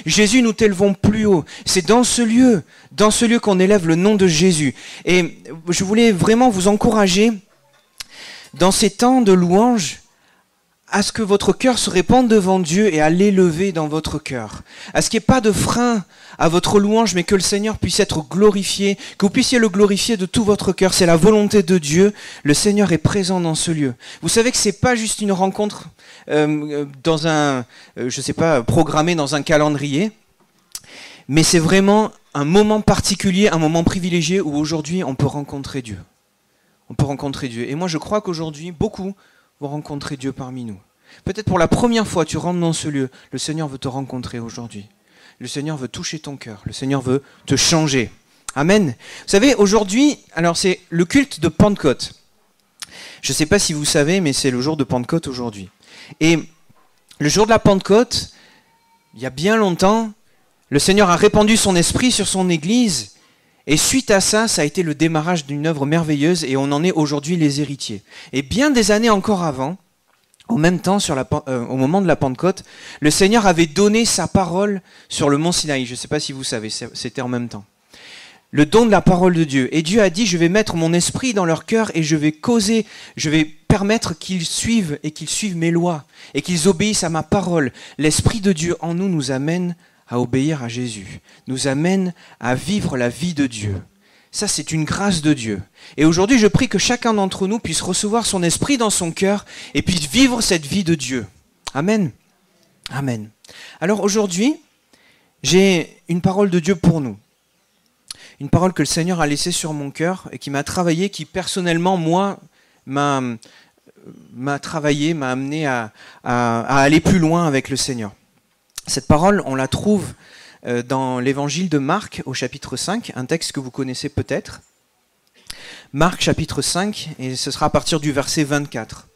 Jésus, nous t'élevons plus haut. C'est dans ce lieu qu'on élève le nom de Jésus. Et je voulais vraiment vous encourager, dans ces temps de louange, à ce que votre cœur se répande devant Dieu et à l'élever dans votre cœur. À ce qu'il n'y ait pas de frein à votre louange, mais que le Seigneur puisse être glorifié, que vous puissiez le glorifier de tout votre cœur. C'est la volonté de Dieu. Le Seigneur est présent dans ce lieu. Vous savez que c'est pas juste une rencontre dans un, programmé dans un calendrier, mais c'est vraiment un moment particulier, un moment privilégié où aujourd'hui on peut rencontrer Dieu. On peut rencontrer Dieu. Et moi je crois qu'aujourd'hui, beaucoup vont rencontrer Dieu parmi nous. Peut-être pour la première fois, tu rentres dans ce lieu. Le Seigneur veut te rencontrer aujourd'hui. Le Seigneur veut toucher ton cœur. Le Seigneur veut te changer. Amen. Vous savez, aujourd'hui, alors c'est le culte de Pentecôte. Je ne sais pas si vous savez, mais c'est le jour de Pentecôte aujourd'hui. Et le jour de la Pentecôte, il y a bien longtemps, le Seigneur a répandu son esprit sur son Église. Et suite à ça, ça a été le démarrage d'une œuvre merveilleuse et on en est aujourd'hui les héritiers. Et bien des années encore avant, au même temps, au moment de la Pentecôte, le Seigneur avait donné sa parole sur le mont Sinaï. Je ne sais pas si vous savez, c'était en même temps. Le don de la parole de Dieu. Et Dieu a dit, je vais mettre mon esprit dans leur cœur et je vais permettre qu'ils suivent mes lois et qu'ils obéissent à ma parole. L'esprit de Dieu en nous amène à obéir à Jésus, nous amène à vivre la vie de Dieu. Ça, c'est une grâce de Dieu. Et aujourd'hui, je prie que chacun d'entre nous puisse recevoir son esprit dans son cœur et puisse vivre cette vie de Dieu. Amen. Amen. Alors aujourd'hui, j'ai une parole de Dieu pour nous. Une parole que le Seigneur a laissée sur mon cœur et qui m'a travaillé, qui personnellement, moi, m'a travaillé, m'a amené à aller plus loin avec le Seigneur. Cette parole, on la trouve dans l'évangile de Marc au chapitre 5, un texte que vous connaissez peut-être. Marc chapitre 5, et ce sera à partir du verset 24.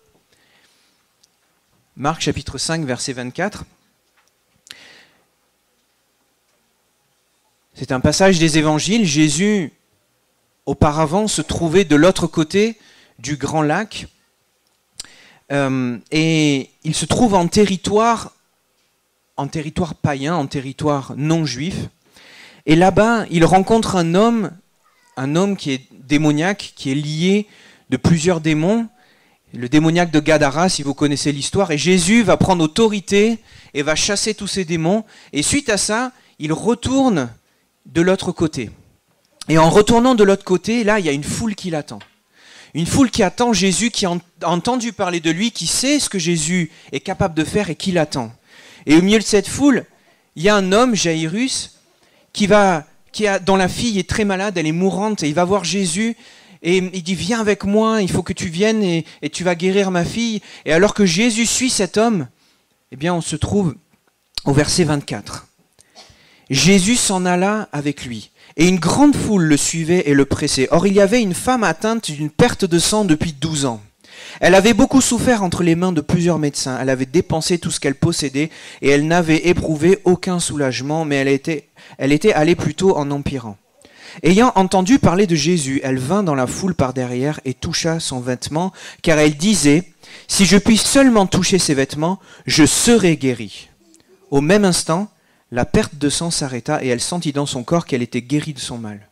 Marc chapitre 5, verset 24. C'est un passage des évangiles. Jésus, auparavant, se trouvait de l'autre côté du grand lac. Et il se trouve en territoire païen, en territoire non juif. Et là-bas, il rencontre un homme qui est démoniaque, qui est lié de plusieurs démons, le démoniaque de Gadara, si vous connaissez l'histoire. Et Jésus va prendre autorité et va chasser tous ces démons. Et suite à ça, il retourne de l'autre côté. Et en retournant de l'autre côté, là, il y a une foule qui l'attend. Une foule qui attend Jésus, qui a entendu parler de lui, qui sait ce que Jésus est capable de faire et qui l'attend. Et au milieu de cette foule, il y a un homme, Jairus, dont la fille est très malade, elle est mourante, et il va voir Jésus, et il dit, viens avec moi, il faut que tu viennes, et tu vas guérir ma fille. Et alors que Jésus suit cet homme, eh bien on se trouve au verset 24. Jésus s'en alla avec lui, et une grande foule le suivait et le pressait. Or il y avait une femme atteinte d'une perte de sang depuis 12 ans. Elle avait beaucoup souffert entre les mains de plusieurs médecins. Elle avait dépensé tout ce qu'elle possédait et elle n'avait éprouvé aucun soulagement, mais elle était allée plutôt en empirant. Ayant entendu parler de Jésus, elle vint dans la foule par derrière et toucha son vêtement, car elle disait, « Si je puis seulement toucher ses vêtements, je serai guérie. » Au même instant, la perte de sang s'arrêta et elle sentit dans son corps qu'elle était guérie de son mal.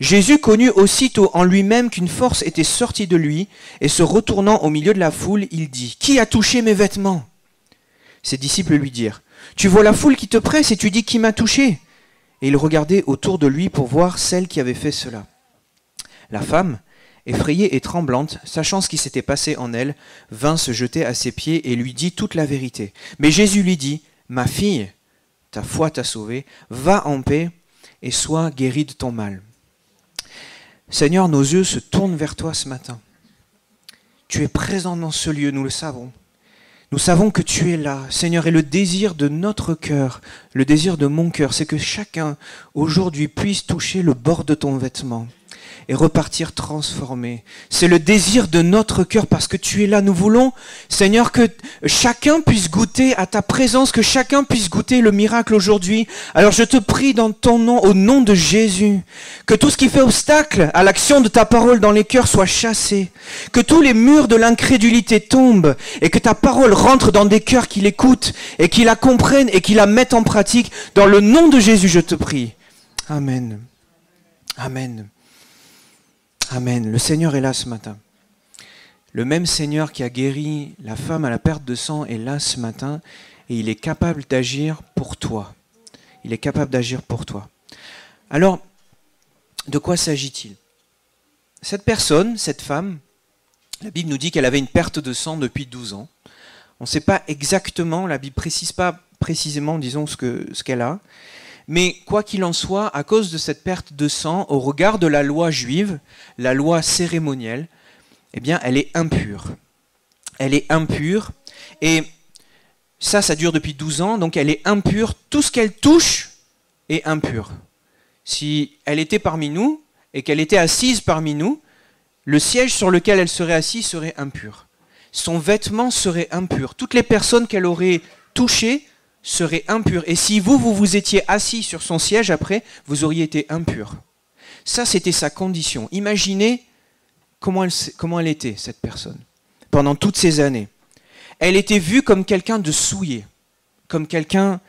Jésus connut aussitôt en lui-même qu'une force était sortie de lui, et se retournant au milieu de la foule, il dit, « Qui a touché mes vêtements ?» Ses disciples lui dirent, « Tu vois la foule qui te presse et tu dis, qui m'a touché ?» Et il regardait autour de lui pour voir celle qui avait fait cela. La femme, effrayée et tremblante, sachant ce qui s'était passé en elle, vint se jeter à ses pieds et lui dit toute la vérité. Mais Jésus lui dit, « Ma fille, ta foi t'a sauvée, va en paix et sois guérie de ton mal. » Seigneur, nos yeux se tournent vers toi ce matin. Tu es présent dans ce lieu, nous le savons. Nous savons que tu es là, Seigneur, et le désir de notre cœur, le désir de mon cœur, c'est que chacun aujourd'hui puisse toucher le bord de ton vêtement et repartir transformés. C'est le désir de notre cœur parce que tu es là. Nous voulons, Seigneur, que chacun puisse goûter à ta présence, que chacun puisse goûter le miracle aujourd'hui. Alors je te prie dans ton nom, au nom de Jésus, que tout ce qui fait obstacle à l'action de ta parole dans les cœurs soit chassé, que tous les murs de l'incrédulité tombent et que ta parole rentre dans des cœurs qui l'écoutent et qui la comprennent et qui la mettent en pratique. Dans le nom de Jésus, je te prie. Amen. Amen. Amen. Le Seigneur est là ce matin. Le même Seigneur qui a guéri la femme à la perte de sang est là ce matin et il est capable d'agir pour toi. Il est capable d'agir pour toi. Alors, de quoi s'agit-il? Cette personne, cette femme, la Bible nous dit qu'elle avait une perte de sang depuis 12 ans. On ne sait pas exactement, la Bible ne précise pas précisément, disons, ce qu'elle a. Mais quoi qu'il en soit, à cause de cette perte de sang, au regard de la loi juive, la loi cérémonielle, eh bien, elle est impure. Elle est impure. Et ça dure depuis 12 ans, donc elle est impure. Tout ce qu'elle touche est impur. Si elle était parmi nous, et qu'elle était assise parmi nous, le siège sur lequel elle serait assise serait impur. Son vêtement serait impur. Toutes les personnes qu'elle aurait touchées serait impure. Et si vous étiez assis sur son siège après, vous auriez été impur. Ça, c'était sa condition. Imaginez comment elle était, cette personne, pendant toutes ces années. Elle était vue comme quelqu'un de souillé, comme quelqu'un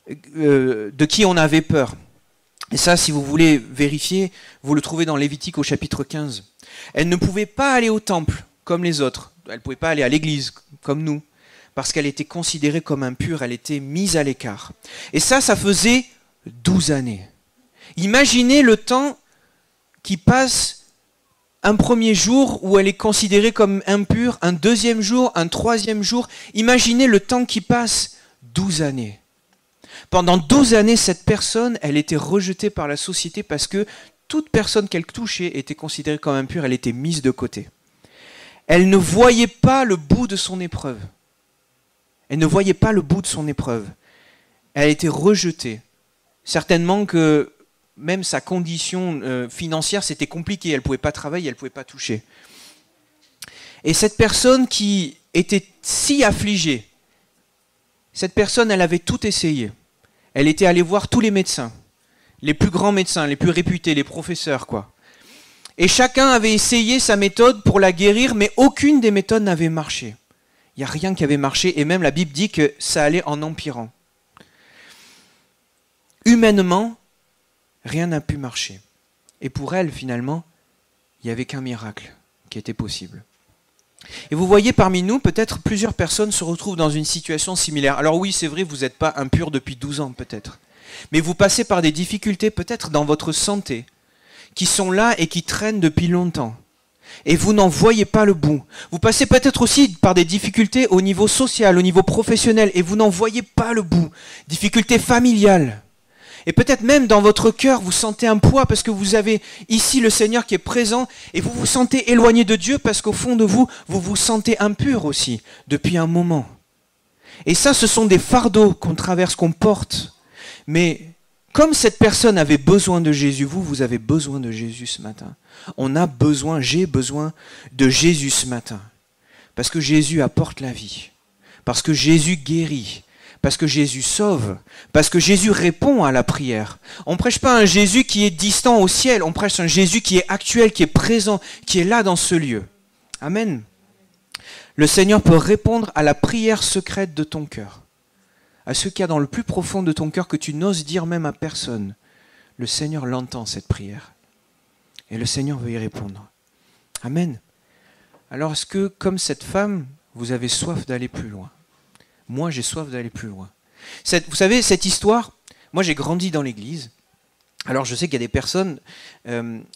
de qui on avait peur. Et ça, si vous voulez vérifier, vous le trouvez dans Lévitique au chapitre 15. Elle ne pouvait pas aller au temple comme les autres. Elle ne pouvait pas aller à l'église comme nous. Parce qu'elle était considérée comme impure, elle était mise à l'écart. Et ça faisait 12 années. Imaginez le temps qui passe un premier jour où elle est considérée comme impure, un deuxième jour, un troisième jour. Imaginez le temps qui passe 12 années. Pendant 12 années, cette personne, elle était rejetée par la société parce que toute personne qu'elle touchait était considérée comme impure, elle était mise de côté. Elle ne voyait pas le bout de son épreuve. Elle ne voyait pas le bout de son épreuve. Elle était rejetée. Certainement que même sa condition financière, c'était compliqué. Elle ne pouvait pas travailler, elle ne pouvait pas toucher. Et cette personne qui était si affligée, cette personne, elle avait tout essayé. Elle était allée voir tous les médecins, les plus grands médecins, les plus réputés, les professeurs, quoi. Et chacun avait essayé sa méthode pour la guérir, mais aucune des méthodes n'avait marché. Il n'y a rien qui avait marché, et même la Bible dit que ça allait en empirant. Humainement, rien n'a pu marcher. Et pour elle, finalement, il n'y avait qu'un miracle qui était possible. Et vous voyez parmi nous, peut-être plusieurs personnes se retrouvent dans une situation similaire. Alors oui, c'est vrai, vous n'êtes pas impur depuis 12 ans peut-être. Mais vous passez par des difficultés peut-être dans votre santé, qui sont là et qui traînent depuis longtemps. Et vous n'en voyez pas le bout. Vous passez peut-être aussi par des difficultés au niveau social, au niveau professionnel, et vous n'en voyez pas le bout. Difficultés familiales. Et peut-être même dans votre cœur, vous sentez un poids parce que vous avez ici le Seigneur qui est présent, et vous vous sentez éloigné de Dieu parce qu'au fond de vous, vous vous sentez impur aussi, depuis un moment. Et ça, ce sont des fardeaux qu'on traverse, qu'on porte. Mais comme cette personne avait besoin de Jésus, vous avez besoin de Jésus ce matin. On a besoin, j'ai besoin de Jésus ce matin. Parce que Jésus apporte la vie. Parce que Jésus guérit. Parce que Jésus sauve. Parce que Jésus répond à la prière. On ne prêche pas un Jésus qui est distant au ciel. On prêche un Jésus qui est actuel, qui est présent, qui est là dans ce lieu. Amen. Le Seigneur peut répondre à la prière secrète de ton cœur. À ce qu'il y a dans le plus profond de ton cœur que tu n'oses dire même à personne. Le Seigneur l'entend, cette prière. Et le Seigneur veut y répondre. Amen. Alors est-ce que, comme cette femme, vous avez soif d'aller plus loin? Moi, j'ai soif d'aller plus loin. Vous savez, cette histoire, moi j'ai grandi dans l'église. Alors je sais qu'il y a des personnes...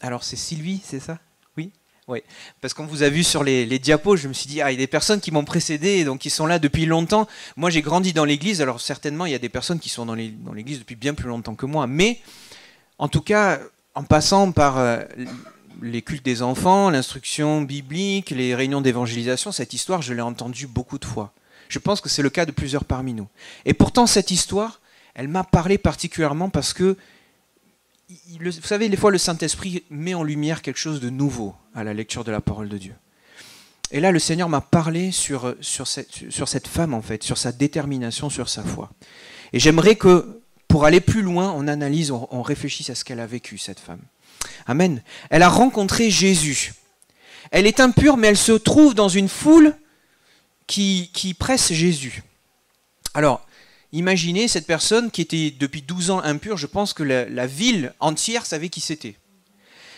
alors c'est Sylvie, c'est ça? Oui. Oui, parce qu'on vous a vu sur les diapos, je me suis dit, il y a des personnes qui m'ont précédé, donc qui sont là depuis longtemps. Moi, j'ai grandi dans l'église, alors certainement, il y a des personnes qui sont dans l'église depuis bien plus longtemps que moi. Mais, en tout cas, en passant par les cultes des enfants, l'instruction biblique, les réunions d'évangélisation, cette histoire, je l'ai entendue beaucoup de fois. Je pense que c'est le cas de plusieurs parmi nous. Et pourtant, cette histoire, elle m'a parlé particulièrement parce que vous savez, des fois le Saint-Esprit met en lumière quelque chose de nouveau à la lecture de la parole de Dieu. Et là, le Seigneur m'a parlé sur cette femme, en fait, sur sa détermination, sur sa foi. Et j'aimerais que, pour aller plus loin, on analyse, on réfléchisse à ce qu'elle a vécu, cette femme. Amen. Elle a rencontré Jésus. Elle est impure, mais elle se trouve dans une foule qui presse Jésus. Alors, imaginez cette personne qui était depuis 12 ans impure, je pense que la ville entière savait qui c'était.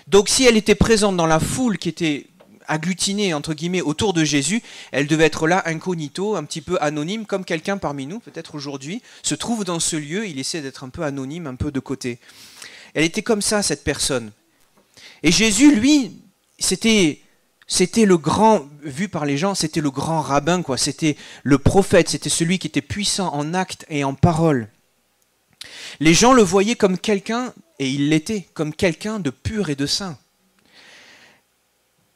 Donc si elle était présente dans la foule qui était agglutinée, entre guillemets, autour de Jésus, elle devait être là incognito, un petit peu anonyme, comme quelqu'un parmi nous, peut-être aujourd'hui, se trouve dans ce lieu, il essaie d'être un peu anonyme, un peu de côté. Elle était comme ça, cette personne. Et Jésus, lui, c'était le grand, vu par les gens, c'était le grand rabbin, quoi. C'était le prophète, c'était celui qui était puissant en actes et en paroles. Les gens le voyaient comme quelqu'un, et il l'était, comme quelqu'un de pur et de saint.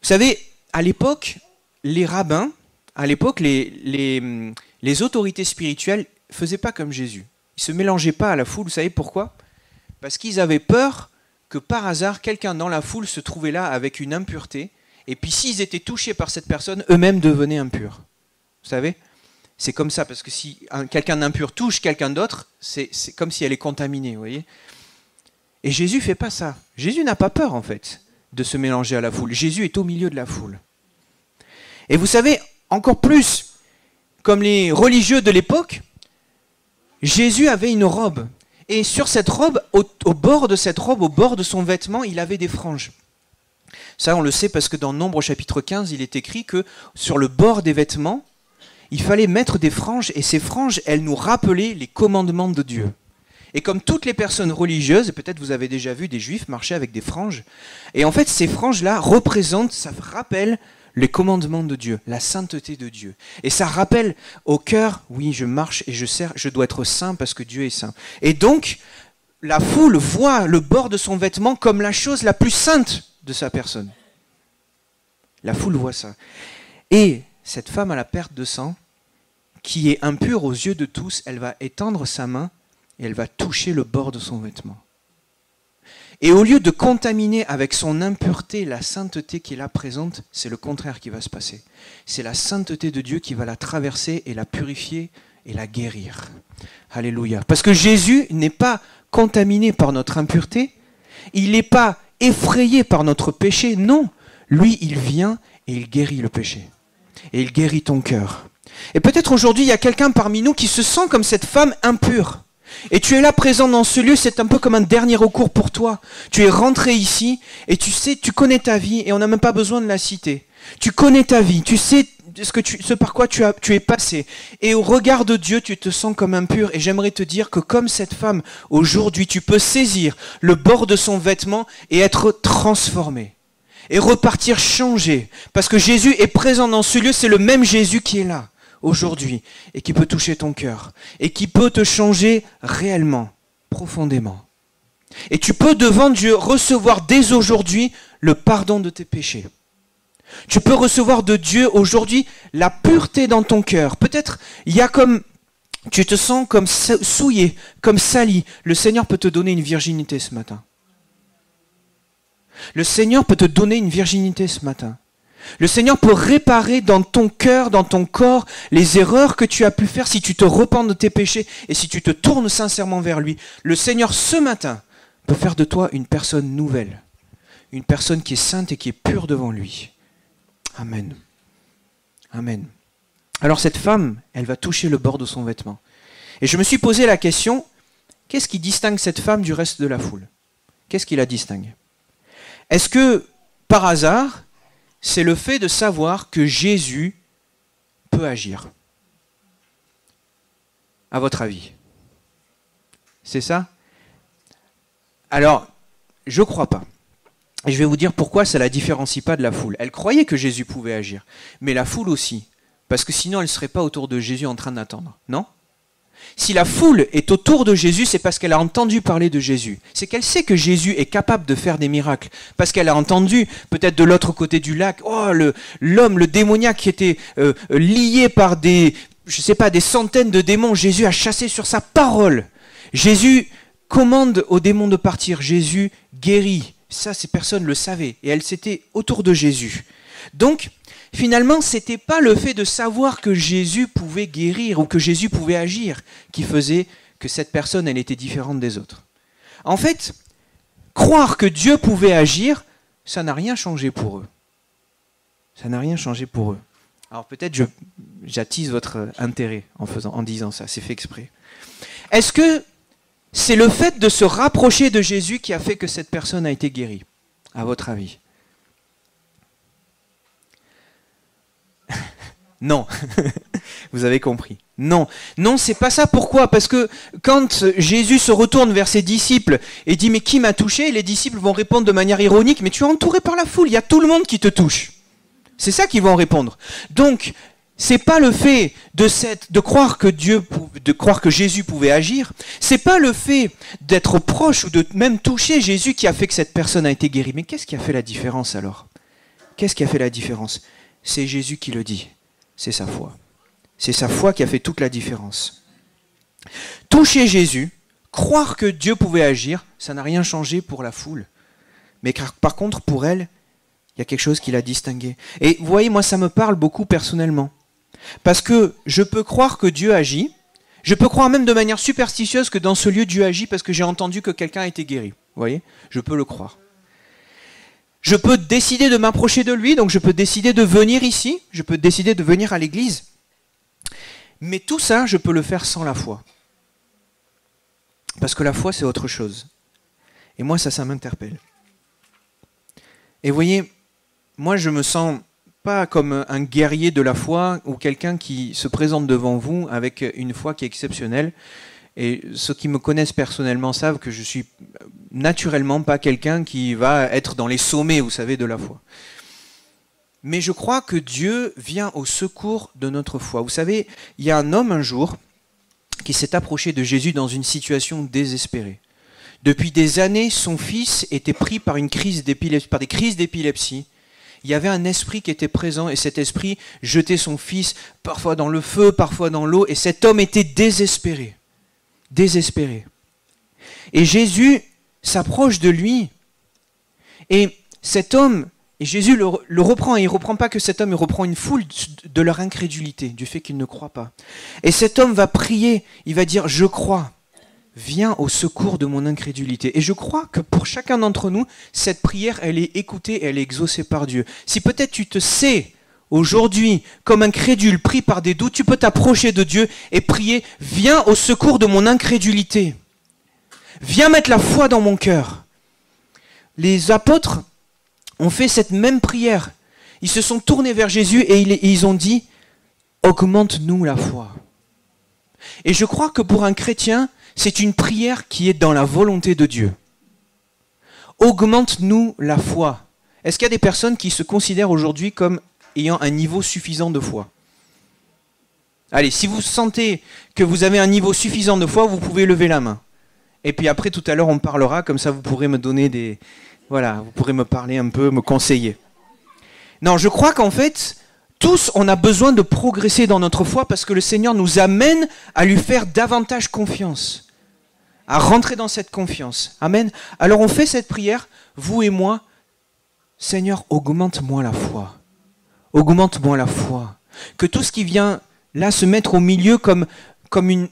Vous savez, à l'époque, les rabbins, à l'époque, les autorités spirituelles ne faisaient pas comme Jésus. Ils ne se mélangeaient pas à la foule, vous savez pourquoi? Parce qu'ils avaient peur que par hasard, quelqu'un dans la foule se trouvait là avec une impureté, et puis s'ils étaient touchés par cette personne, eux-mêmes devenaient impurs. Vous savez? C'est comme ça, parce que si quelqu'un d'impur touche quelqu'un d'autre, c'est comme si elle est contaminée, vous voyez? Et Jésus ne fait pas ça. Jésus n'a pas peur, en fait, de se mélanger à la foule. Jésus est au milieu de la foule. Et vous savez, encore plus, comme les religieux de l'époque, Jésus avait une robe. Et sur cette robe, au bord de cette robe, au bord de son vêtement, il avait des franges. Ça, on le sait parce que dans Nombre chapitre 15, il est écrit que sur le bord des vêtements, il fallait mettre des franges, et ces franges, elles nous rappelaient les commandements de Dieu. Et comme toutes les personnes religieuses, et peut-être vous avez déjà vu des juifs marcher avec des franges, et en fait ces franges-là représentent, ça rappelle les commandements de Dieu, la sainteté de Dieu. Et ça rappelle au cœur, oui, je marche et je sers, je dois être saint parce que Dieu est saint. Et donc, la foule voit le bord de son vêtement comme la chose la plus sainte de sa personne. La foule voit ça. Et cette femme à la perte de sang, qui est impure aux yeux de tous, elle va étendre sa main et elle va toucher le bord de son vêtement. Et au lieu de contaminer avec son impureté la sainteté qui est là présente, c'est le contraire qui va se passer. C'est la sainteté de Dieu qui va la traverser et la purifier et la guérir. Alléluia. Parce que Jésus n'est pas contaminé par notre impureté, il n'est pas effrayé par notre péché, non. Lui, il vient et il guérit le péché. Et il guérit ton cœur. Et peut-être aujourd'hui, il y a quelqu'un parmi nous qui se sent comme cette femme impure. Et tu es là présent dans ce lieu, c'est un peu comme un dernier recours pour toi. Tu es rentré ici et tu sais, tu connais ta vie et on n'a même pas besoin de la citer. Tu connais ta vie, tu sais ce par quoi tu es passé. Et au regard de Dieu, tu te sens comme impur. Et j'aimerais te dire que comme cette femme, aujourd'hui, tu peux saisir le bord de son vêtement et être transformé. Et repartir changé. Parce que Jésus est présent dans ce lieu, c'est le même Jésus qui est là aujourd'hui et qui peut toucher ton cœur et qui peut te changer réellement, profondément. Et tu peux devant Dieu recevoir dès aujourd'hui le pardon de tes péchés. Tu peux recevoir de Dieu aujourd'hui la pureté dans ton cœur. Peut-être il y a comme tu te sens comme souillé, comme sali. Le Seigneur peut te donner une virginité ce matin. Le Seigneur peut te donner une virginité ce matin. Le Seigneur peut réparer dans ton cœur, dans ton corps, les erreurs que tu as pu faire si tu te repens de tes péchés et si tu te tournes sincèrement vers lui. Le Seigneur, ce matin, peut faire de toi une personne nouvelle, une personne qui est sainte et qui est pure devant lui. Amen. Amen. Alors cette femme, elle va toucher le bord de son vêtement. Et je me suis posé la question, qu'est-ce qui distingue cette femme du reste de la foule? Qu'est-ce qui la distingue? Est-ce que, par hasard, c'est le fait de savoir que Jésus peut agir? À votre avis? C'est ça? Alors, je ne crois pas. Et je vais vous dire pourquoi ça ne la différencie pas de la foule. Elle croyait que Jésus pouvait agir, mais la foule aussi. Parce que sinon, elle ne serait pas autour de Jésus en train d'attendre. Non? Si la foule est autour de Jésus, c'est parce qu'elle a entendu parler de Jésus. C'est qu'elle sait que Jésus est capable de faire des miracles. Parce qu'elle a entendu, peut-être de l'autre côté du lac, l'homme, le démoniaque qui était lié par des centaines de démons. Jésus a chassé sur sa parole. Jésus, commande aux démons de partir. Jésus guérit. Ça, ces personnes le savaient. Et elles étaient autour de Jésus. Donc, finalement, ce n'était pas le fait de savoir que Jésus pouvait guérir ou que Jésus pouvait agir qui faisait que cette personne, elle était différente des autres. En fait, croire que Dieu pouvait agir, ça n'a rien changé pour eux. Ça n'a rien changé pour eux. Alors peut-être j'attise votre intérêt en disant ça, c'est fait exprès. Est-ce que c'est le fait de se rapprocher de Jésus qui a fait que cette personne a été guérie, à votre avis? Non, vous avez compris. Non, c'est pas ça. Pourquoi? Parce que quand Jésus se retourne vers ses disciples et dit « Mais qui m'a touché ?» les disciples vont répondre de manière ironique « Mais tu es entouré par la foule, il y a tout le monde qui te touche. » C'est ça qu'ils vont répondre. Donc, c'est pas le fait de croire que Jésus pouvait agir, c'est pas le fait d'être proche ou de même toucher Jésus qui a fait que cette personne a été guérie. Mais qu'est-ce qui a fait la différence alors? Qu'est-ce qui a fait la différence? C'est Jésus qui le dit. C'est sa foi. C'est sa foi qui a fait toute la différence. Toucher Jésus, croire que Dieu pouvait agir, ça n'a rien changé pour la foule. Mais par contre, pour elle, il y a quelque chose qui l'a distinguée. Et vous voyez, moi, ça me parle beaucoup personnellement. Parce que je peux croire que Dieu agit, je peux croire même de manière superstitieuse que dans ce lieu, Dieu agit parce que j'ai entendu que quelqu'un a été guéri. Vous voyez? Je peux le croire. Je peux décider de m'approcher de lui, donc je peux décider de venir ici, je peux décider de venir à l'église. Mais tout ça, je peux le faire sans la foi. Parce que la foi, c'est autre chose. Et moi, ça m'interpelle. Et vous voyez, moi, je me sens pas comme un guerrier de la foi ou quelqu'un qui se présente devant vous avec une foi qui est exceptionnelle. Et ceux qui me connaissent personnellement savent que je suis naturellement pas quelqu'un qui va être dans les sommets, vous savez, de la foi. Mais je crois que Dieu vient au secours de notre foi. Vous savez, il y a un homme un jour qui s'est approché de Jésus dans une situation désespérée. Depuis des années, son fils était pris par des crises d'épilepsie. Il y avait un esprit qui était présent et cet esprit jetait son fils parfois dans le feu, parfois dans l'eau, et cet homme était désespéré. Désespéré. Et Jésus s'approche de lui et cet homme, et Jésus le reprend, et il ne reprend pas que cet homme, il reprend une foule de leur incrédulité, du fait qu'ils ne croient pas. Et cet homme va prier, il va dire « Je crois, viens au secours de mon incrédulité ». Et je crois que pour chacun d'entre nous, cette prière, elle est écoutée, elle est exaucée par Dieu. Si peut-être tu te sais aujourd'hui, comme incrédule, pris par des doutes, tu peux t'approcher de Dieu et prier « Viens au secours de mon incrédulité. Viens mettre la foi dans mon cœur. » Les apôtres ont fait cette même prière. Ils se sont tournés vers Jésus et ils ont dit « Augmente-nous la foi. » Et je crois que pour un chrétien, c'est une prière qui est dans la volonté de Dieu. Augmente-nous la foi. Est-ce qu'il y a des personnes qui se considèrent aujourd'hui comme ayant un niveau suffisant de foi? Allez, si vous sentez que vous avez un niveau suffisant de foi, vous pouvez lever la main. Et puis après, tout à l'heure, on parlera, comme ça vous pourrez me donner des... Voilà, vous pourrez me parler un peu, me conseiller. Non, je crois qu'en fait, tous, on a besoin de progresser dans notre foi parce que le Seigneur nous amène à lui faire davantage confiance, à rentrer dans cette confiance. Amen. Alors on fait cette prière, vous et moi. Seigneur, augmente-moi la foi. Augmente-moi la foi. Que tout ce qui vient là se mettre au milieu comme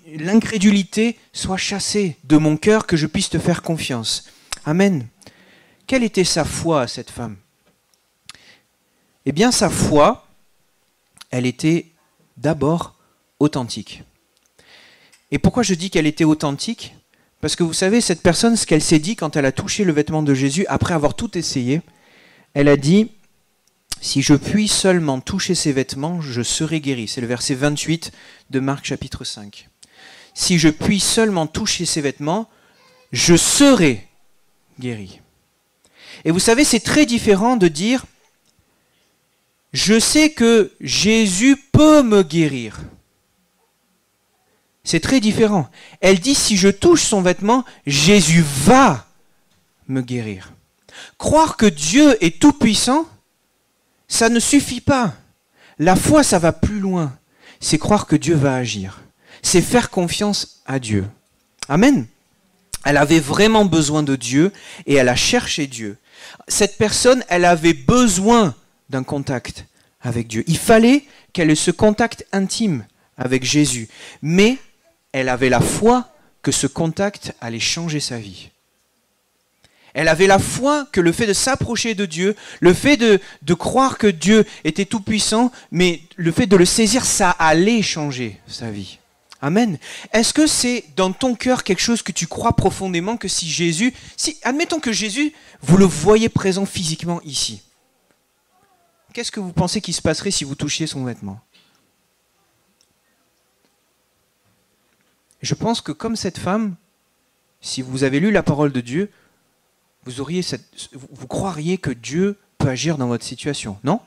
l'incrédulité soit chassé de mon cœur, que je puisse te faire confiance. Amen. Quelle était sa foi à cette femme? Eh bien, sa foi, elle était d'abord authentique. Et pourquoi je dis qu'elle était authentique? Parce que vous savez, cette personne, ce qu'elle s'est dit quand elle a touché le vêtement de Jésus, après avoir tout essayé, elle a dit « Si je puis seulement toucher ses vêtements, je serai guéri ». C'est le verset 28 de Marc chapitre 5. « Si je puis seulement toucher ses vêtements, je serai guéri ». Et vous savez, c'est très différent de dire « Je sais que Jésus peut me guérir ». C'est très différent. Elle dit « Si je touche son vêtement, Jésus va me guérir ». Croire que Dieu est tout-puissant, ça ne suffit pas. La foi, ça va plus loin. C'est croire que Dieu va agir. C'est faire confiance à Dieu. Amen. Elle avait vraiment besoin de Dieu et elle a cherché Dieu. Cette personne, elle avait besoin d'un contact avec Dieu. Il fallait qu'elle ait ce contact intime avec Jésus. Mais elle avait la foi que ce contact allait changer sa vie. Elle avait la foi que le fait de s'approcher de Dieu, le fait de croire que Dieu était tout-puissant, mais le fait de le saisir, ça allait changer sa vie. Amen. Est-ce que c'est dans ton cœur quelque chose que tu crois profondément que si Jésus, admettons que Jésus, vous le voyez présent physiquement ici, qu'est-ce que vous pensez qu'il se passerait si vous touchiez son vêtement? Je pense que comme cette femme, si vous avez lu la parole de Dieu, vous croiriez que Dieu peut agir dans votre situation, non?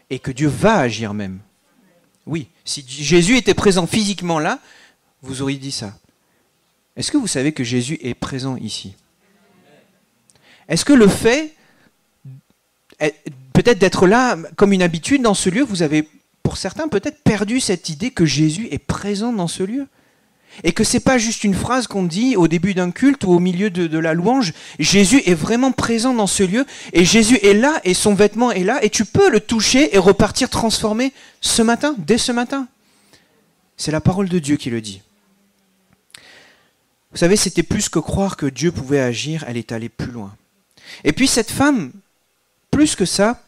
Et que Dieu va agir même. Oui, si Jésus était présent physiquement là, vous auriez dit ça. Est-ce que vous savez que Jésus est présent ici? Est-ce que le fait, peut-être d'être là comme une habitude dans ce lieu, vous avez, pour certains, peut-être perdu cette idée que Jésus est présent dans ce lieu? Et que ce n'est pas juste une phrase qu'on dit au début d'un culte ou au milieu de la louange. Jésus est vraiment présent dans ce lieu et Jésus est là et son vêtement est là et tu peux le toucher et repartir transformé ce matin, dès ce matin. C'est la parole de Dieu qui le dit. Vous savez, c'était plus que croire que Dieu pouvait agir, elle est allée plus loin. Et puis cette femme, plus que ça,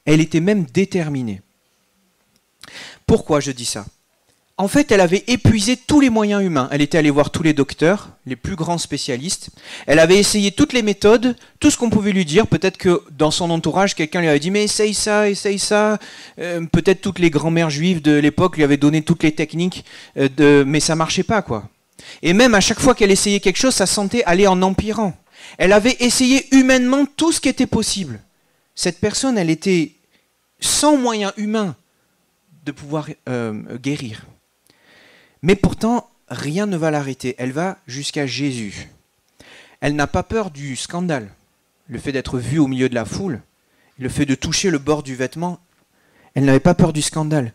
elle était même déterminée. Pourquoi je dis ça ? En fait, elle avait épuisé tous les moyens humains. Elle était allée voir tous les docteurs, les plus grands spécialistes. Elle avait essayé toutes les méthodes, tout ce qu'on pouvait lui dire. Peut-être que dans son entourage, quelqu'un lui avait dit « mais essaye ça, essaye ça ». Peut-être toutes les grand-mères juives de l'époque lui avaient donné toutes les techniques, mais ça ne marchait pas, quoi. Et même à chaque fois qu'elle essayait quelque chose, sa santé allait en empirant. Elle avait essayé humainement tout ce qui était possible. Cette personne, elle était sans moyens humains de pouvoir guérir. Mais pourtant, rien ne va l'arrêter. Elle va jusqu'à Jésus. Elle n'a pas peur du scandale. Le fait d'être vue au milieu de la foule, le fait de toucher le bord du vêtement, elle n'avait pas peur du scandale.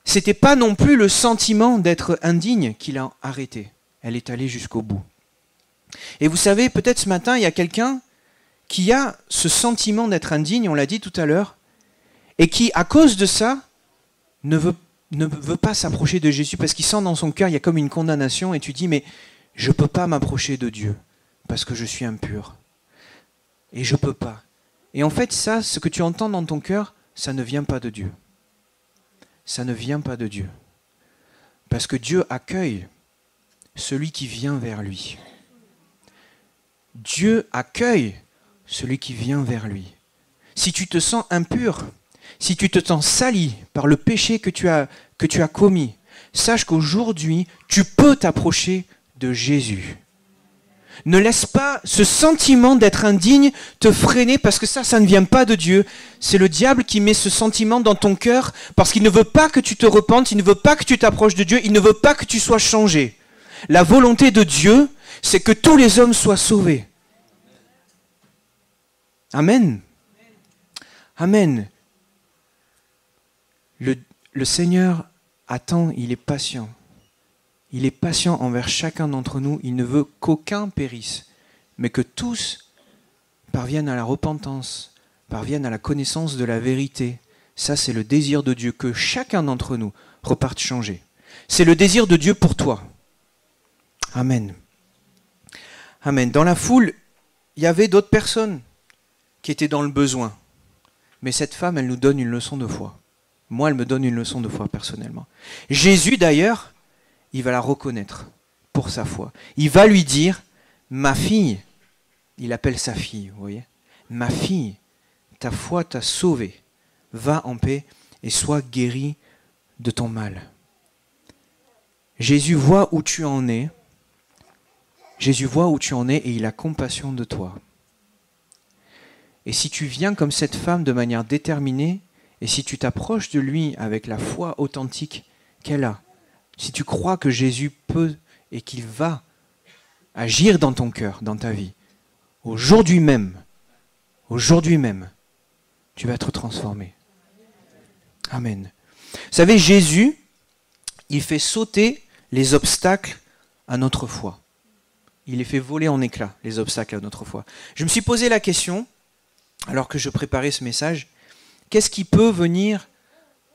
C'était pas non plus le sentiment d'être indigne qui l'a arrêtée. Elle est allée jusqu'au bout. Et vous savez, peut-être ce matin, il y a quelqu'un qui a ce sentiment d'être indigne, on l'a dit tout à l'heure, et qui, à cause de ça, ne veut pas s'approcher de Jésus parce qu'il sent dans son cœur, il y a comme une condamnation et tu dis, mais je ne peux pas m'approcher de Dieu parce que je suis impur. Et je ne peux pas. Et en fait, ça, ce que tu entends dans ton cœur, ça ne vient pas de Dieu. Ça ne vient pas de Dieu. Parce que Dieu accueille celui qui vient vers lui. Dieu accueille celui qui vient vers lui. Si tu te sens impur, si tu te sens sali par le péché que tu as commis, sache qu'aujourd'hui, tu peux t'approcher de Jésus. Ne laisse pas ce sentiment d'être indigne te freiner parce que ça ne vient pas de Dieu. C'est le diable qui met ce sentiment dans ton cœur parce qu'il ne veut pas que tu te repentes, il ne veut pas que tu t'approches de Dieu, il ne veut pas que tu sois changé. La volonté de Dieu, c'est que tous les hommes soient sauvés. Amen. Amen. Le Seigneur attend, il est patient. Il est patient envers chacun d'entre nous. Il ne veut qu'aucun périsse, mais que tous parviennent à la repentance, parviennent à la connaissance de la vérité. Ça, c'est le désir de Dieu, que chacun d'entre nous reparte changé. C'est le désir de Dieu pour toi. Amen. Amen. Dans la foule, il y avait d'autres personnes qui étaient dans le besoin. Mais cette femme, elle nous donne une leçon de foi. Moi, elle me donne une leçon de foi personnellement. Jésus, d'ailleurs, il va la reconnaître pour sa foi. Il va lui dire, ma fille, il appelle sa fille, vous voyez, ma fille, ta foi t'a sauvée. Va en paix et sois guérie de ton mal. Jésus voit où tu en es. Jésus voit où tu en es et il a compassion de toi. Et si tu viens comme cette femme de manière déterminée, et si tu t'approches de lui avec la foi authentique qu'elle a, si tu crois que Jésus peut et qu'il va agir dans ton cœur, dans ta vie, aujourd'hui même, tu vas être transformé. Amen. Vous savez, Jésus, il fait sauter les obstacles à notre foi. il les fait voler en éclats, les obstacles à notre foi. Je me suis posé la question, alors que je préparais ce message, qu'est-ce qui peut venir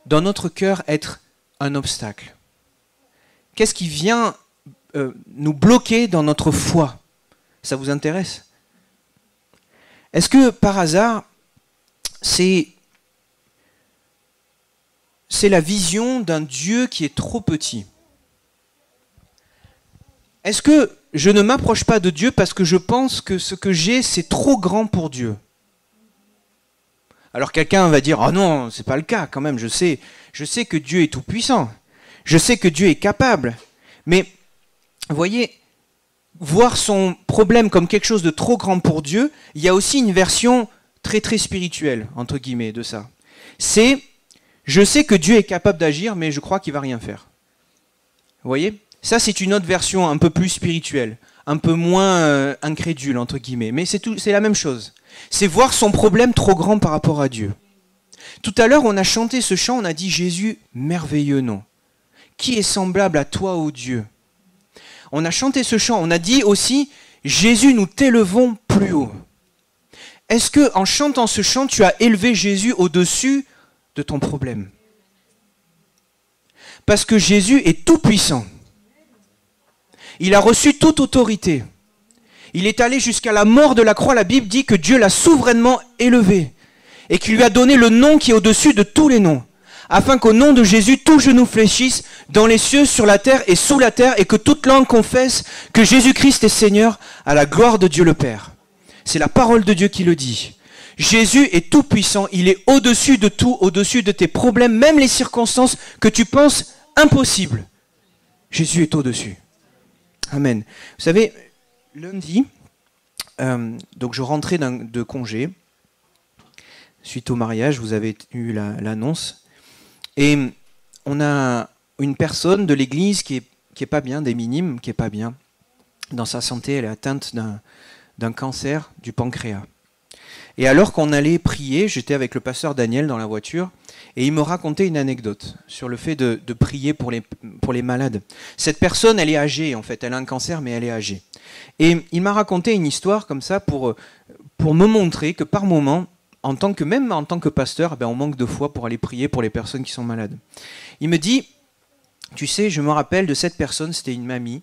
dans notre cœur être un obstacle? Qu'est-ce qui vient nous bloquer dans notre foi? Ça vous intéresse? Est-ce que par hasard, c'est la vision d'un Dieu qui est trop petit? Est-ce que je ne m'approche pas de Dieu parce que je pense que ce que j'ai, c'est trop grand pour Dieu? Alors quelqu'un va dire, « Ah non, c'est pas le cas quand même, je sais que Dieu est tout-puissant, je sais que Dieu est capable. » Mais, vous voyez, voir son problème comme quelque chose de trop grand pour Dieu, il y a aussi une version très très spirituelle, entre guillemets, de ça. C'est, je sais que Dieu est capable d'agir, mais je crois qu'il ne va rien faire. Vous voyez? Ça, c'est une autre version un peu plus spirituelle, un peu moins incrédule, entre guillemets. Mais c'est la même chose. C'est voir son problème trop grand par rapport à Dieu. Tout à l'heure, on a chanté ce chant, on a dit « Jésus, merveilleux nom. Qui est semblable à toi, ô Dieu ?» On a chanté ce chant, on a dit aussi « Jésus, nous t'élevons plus haut. » Est-ce que en chantant ce chant, tu as élevé Jésus au-dessus de ton problème? Parce que Jésus est tout puissant. Il a reçu toute autorité. Il est allé jusqu'à la mort de la croix. La Bible dit que Dieu l'a souverainement élevé et qu'il lui a donné le nom qui est au-dessus de tous les noms, afin qu'au nom de Jésus, tout genou fléchisse dans les cieux, sur la terre et sous la terre, et que toute langue confesse que Jésus-Christ est Seigneur, à la gloire de Dieu le Père. C'est la parole de Dieu qui le dit. Jésus est tout puissant, il est au-dessus de tout, au-dessus de tes problèmes, même les circonstances que tu penses impossibles. Jésus est au-dessus. Amen. Vous savez, lundi, donc je rentrais de congé, suite au mariage, vous avez eu l'annonce, et on a une personne de l'église qui est pas bien, des minimes, qui est pas bien. Dans sa santé, elle est atteinte d'un cancer du pancréas. Et alors qu'on allait prier, j'étais avec le pasteur Daniel dans la voiture, et il me racontait une anecdote sur le fait de prier pour les malades. Cette personne, elle est âgée en fait, elle a un cancer mais elle est âgée. Et il m'a raconté une histoire comme ça pour me montrer que par moment, même en tant que pasteur, on manque de foi pour aller prier pour les personnes qui sont malades. Il me dit, tu sais, je me rappelle de cette personne, c'était une mamie,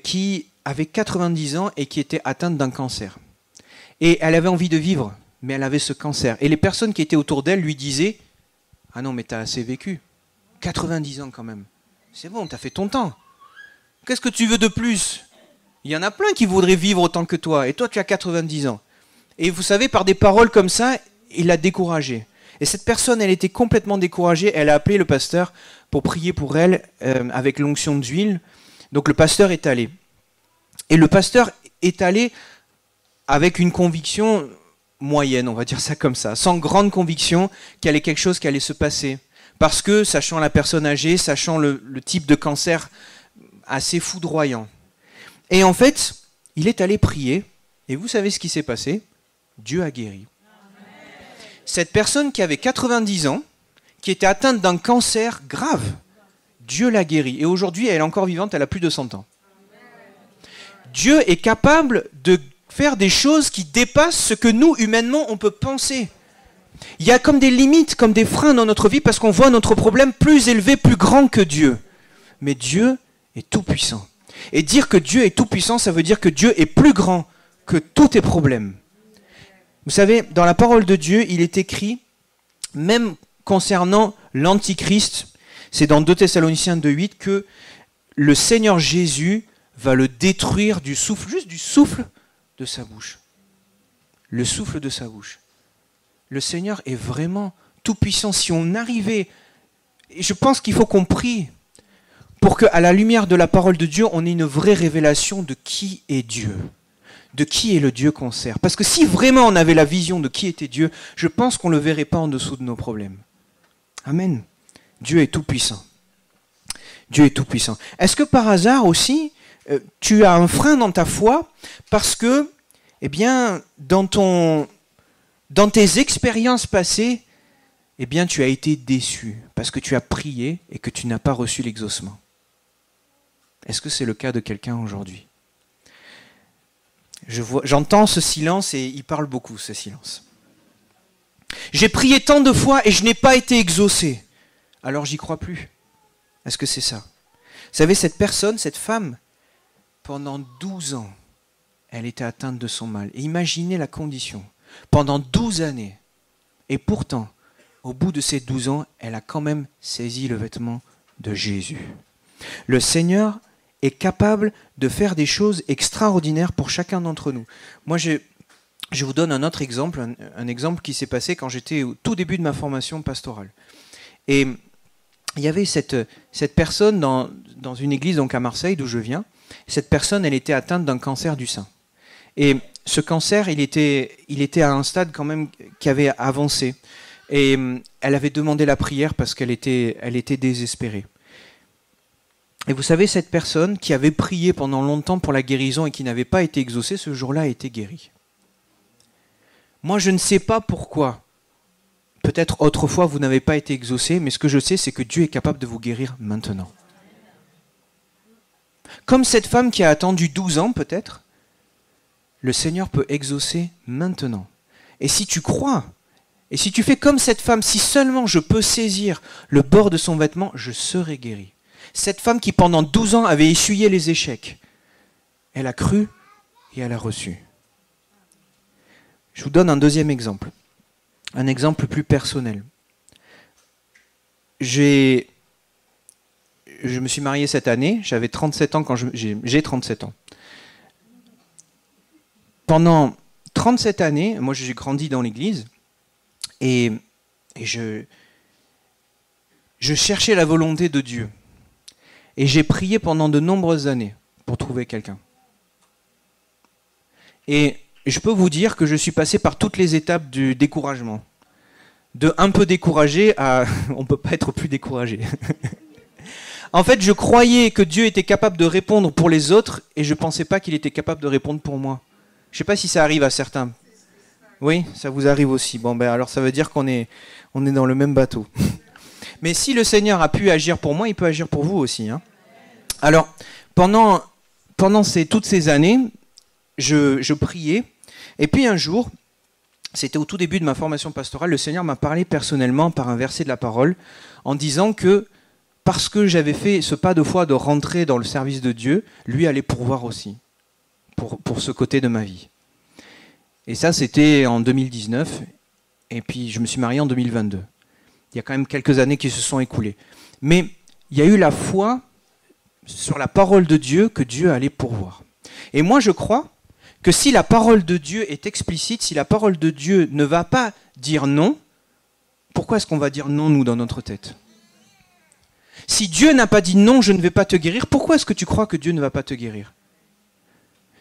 qui avait 90 ans et qui était atteinte d'un cancer. Et elle avait envie de vivre, mais elle avait ce cancer. Et les personnes qui étaient autour d'elle lui disaient « Ah non, mais t'as assez vécu. 90 ans quand même. C'est bon, t'as fait ton temps. Qu'est-ce que tu veux de plus? Il y en a plein qui voudraient vivre autant que toi. Et toi, tu as 90 ans. » Et vous savez, par des paroles comme ça, il l'a découragée. Et cette personne, elle était complètement découragée. Elle a appelé le pasteur pour prier pour elle avec l'onction d'huile. Donc le pasteur est allé. Et le pasteur est allé avec une conviction moyenne, on va dire ça comme ça, sans grande conviction qu'il y allait quelque chose qui allait se passer. Parce que, sachant la personne âgée, sachant le type de cancer assez foudroyant. Et en fait, il est allé prier, et vous savez ce qui s'est passé? Dieu a guéri. Cette personne qui avait 90 ans, qui était atteinte d'un cancer grave, Dieu l'a guérie. Et aujourd'hui, elle est encore vivante, elle a plus de 100 ans. Dieu est capable de faire des choses qui dépassent ce que nous, humainement, on peut penser. Il y a comme des limites, comme des freins dans notre vie parce qu'on voit notre problème plus élevé, plus grand que Dieu. Mais Dieu est tout puissant. Et dire que Dieu est tout puissant, ça veut dire que Dieu est plus grand que tous tes problèmes. Vous savez, dans la parole de Dieu, il est écrit, même concernant l'Antichrist, c'est dans 2 Thessaloniciens 2,8, que le Seigneur Jésus va le détruire du souffle, juste du souffle de sa bouche. Le souffle de sa bouche. Le Seigneur est vraiment tout puissant. Si on arrivait, et je pense qu'il faut qu'on prie pour qu'à la lumière de la parole de Dieu, on ait une vraie révélation de qui est Dieu, de qui est le Dieu qu'on sert. Parce que si vraiment on avait la vision de qui était Dieu, je pense qu'on ne le verrait pas en dessous de nos problèmes. Amen. Dieu est tout puissant. Dieu est tout puissant. Est-ce que par hasard aussi, tu as un frein dans ta foi parce que, eh bien, dans tes expériences passées, eh bien, tu as été déçu parce que tu as prié et que tu n'as pas reçu l'exaucement. Est-ce que c'est le cas de quelqu'un aujourd'hui? J'entends ce silence et il parle beaucoup, ce silence. J'ai prié tant de fois et je n'ai pas été exaucé. Alors j'y crois plus. Est-ce que c'est ça? Vous savez, cette personne, cette femme, pendant 12 ans, elle était atteinte de son mal. Et imaginez la condition. Pendant 12 années. Et pourtant, au bout de ces 12 ans, elle a quand même saisi le vêtement de Jésus. Le Seigneur est capable de faire des choses extraordinaires pour chacun d'entre nous. Moi, je vous donne un autre exemple, un exemple qui s'est passé quand j'étais au tout début de ma formation pastorale. Et il y avait cette personne dans une église donc à Marseille, d'où je viens. Cette personne, elle était atteinte d'un cancer du sein. Et ce cancer, il était à un stade quand même qui avait avancé. Et elle avait demandé la prière parce qu'elle était désespérée. Et vous savez, cette personne qui avait prié pendant longtemps pour la guérison et qui n'avait pas été exaucée, ce jour-là a été guérie. Moi, je ne sais pas pourquoi. Peut-être autrefois, vous n'avez pas été exaucé, mais ce que je sais, c'est que Dieu est capable de vous guérir maintenant. Comme cette femme qui a attendu 12 ans, peut-être, le Seigneur peut exaucer maintenant. Et si tu crois, et si tu fais comme cette femme, si seulement je peux saisir le bord de son vêtement, je serai guéri. Cette femme qui pendant 12 ans avait essuyé les échecs, elle a cru et elle a reçu. Je vous donne un deuxième exemple, un exemple plus personnel. Je me suis marié cette année, j'avais 37 ans quand j'ai 37 ans. Pendant 37 années, moi j'ai grandi dans l'église et je cherchais la volonté de Dieu. Et j'ai prié pendant de nombreuses années pour trouver quelqu'un. Et je peux vous dire que je suis passé par toutes les étapes du découragement. De un peu découragé à on ne peut pas être plus découragé. En fait, je croyais que Dieu était capable de répondre pour les autres et je ne pensais pas qu'il était capable de répondre pour moi. Je ne sais pas si ça arrive à certains. Oui, ça vous arrive aussi. Bon, ben alors ça veut dire qu'on est dans le même bateau. Mais si le Seigneur a pu agir pour moi, il peut agir pour vous aussi. Hein. Alors, pendant toutes ces années, je priais. Et puis un jour, c'était au tout début de ma formation pastorale, le Seigneur m'a parlé personnellement par un verset de la parole en disant que parce que j'avais fait ce pas de foi de rentrer dans le service de Dieu, lui allait pourvoir aussi pour ce côté de ma vie. Et ça, c'était en 2019. Et puis, je me suis marié en 2022. Il y a quand même quelques années qui se sont écoulées. Mais il y a eu la foi sur la parole de Dieu que Dieu allait pourvoir. Et moi, je crois que si la parole de Dieu est explicite, si la parole de Dieu ne va pas dire non, pourquoi est-ce qu'on va dire non, nous, dans notre tête? Si Dieu n'a pas dit non, je ne vais pas te guérir, pourquoi est-ce que tu crois que Dieu ne va pas te guérir?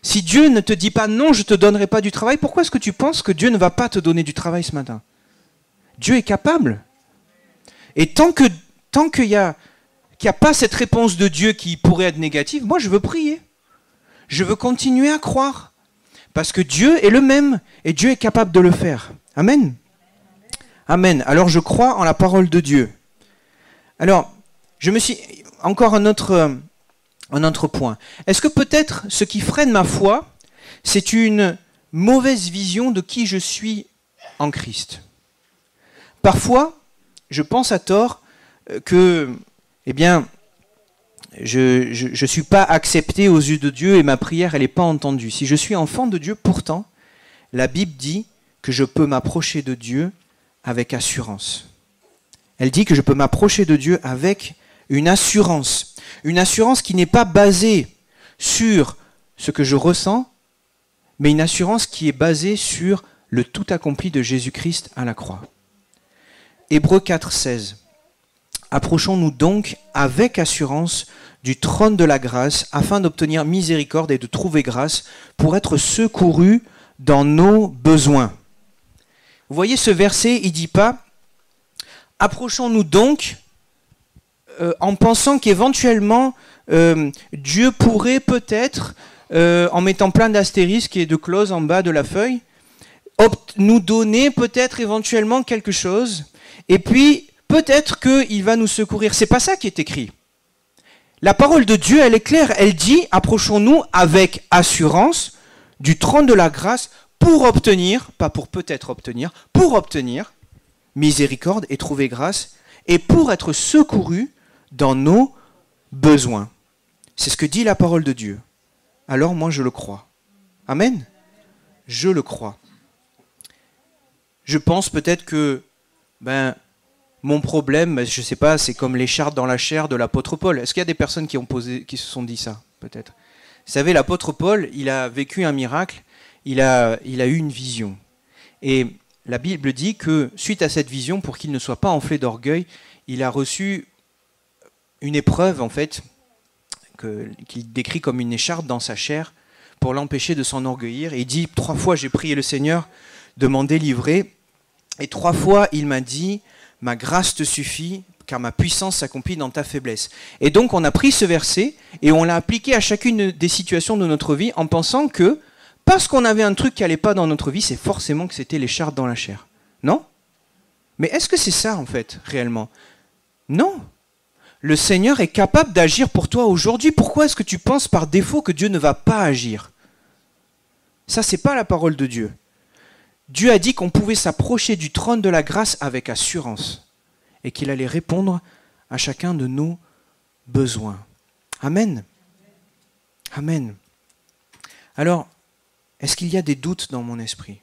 Si Dieu ne te dit pas non, je ne te donnerai pas du travail, pourquoi est-ce que tu penses que Dieu ne va pas te donner du travail ce matin? Dieu est capable. Et tant qu'il n'y a pas cette réponse de Dieu qui pourrait être négative, moi je veux prier. Je veux continuer à croire. Parce que Dieu est le même et Dieu est capable de le faire. Amen. Amen. Alors je crois en la parole de Dieu. Alors, encore un autre point. Est-ce que peut-être ce qui freine ma foi, c'est une mauvaise vision de qui je suis en Christ? Parfois, je pense à tort que, je ne suis pas accepté aux yeux de Dieu et ma prière, elle n'est pas entendue. Si je suis enfant de Dieu, pourtant, la Bible dit que je peux m'approcher de Dieu avec assurance. Elle dit que je peux m'approcher de Dieu avec une assurance qui n'est pas basée sur ce que je ressens, mais une assurance qui est basée sur le tout accompli de Jésus-Christ à la croix. Hébreux 4, 16. Approchons-nous donc avec assurance du trône de la grâce afin d'obtenir miséricorde et de trouver grâce pour être secourus dans nos besoins. Vous voyez ce verset, il ne dit pas « Approchons-nous donc » en pensant qu'éventuellement Dieu pourrait peut-être, en mettant plein d'astérisques et de clauses en bas de la feuille, nous donner peut-être éventuellement quelque chose, et puis peut-être qu'il va nous secourir. C'est pas ça qui est écrit. La parole de Dieu, elle est claire, elle dit, approchons-nous avec assurance du trône de la grâce pour obtenir, pas pour peut-être obtenir, pour obtenir miséricorde et trouver grâce, et pour être secourus dans nos besoins. C'est ce que dit la parole de Dieu. Alors moi je le crois. Amen. Je le crois. Je pense peut-être que mon problème, je ne sais pas, c'est comme l'écharpe dans la chair de l'apôtre Paul. Est-ce qu'il y a des personnes qui se sont dit ça, peut-être? Vous savez, l'apôtre Paul, il a vécu un miracle, il a eu une vision. Et la Bible dit que, suite à cette vision, pour qu'il ne soit pas enflé d'orgueil, il a reçu une épreuve, en fait, qu'il décrit comme une écharpe dans sa chair, pour l'empêcher de s'enorgueillir. Et il dit, 3 fois j'ai prié le Seigneur de m'en délivrer, et 3 fois il m'a dit, ma grâce te suffit, car ma puissance s'accomplit dans ta faiblesse. Et donc on a pris ce verset, et on l'a appliqué à chacune des situations de notre vie, en pensant que, parce qu'on avait un truc qui n'allait pas dans notre vie, c'est forcément que c'était l'écharpe dans la chair. Non? Mais est-ce que c'est ça, en fait, réellement? Non. Le Seigneur est capable d'agir pour toi aujourd'hui. Pourquoi est-ce que tu penses par défaut que Dieu ne va pas agir? Ça, c'est pas la parole de Dieu. Dieu a dit qu'on pouvait s'approcher du trône de la grâce avec assurance et qu'il allait répondre à chacun de nos besoins. Amen. Amen. Alors, est-ce qu'il y a des doutes dans mon esprit?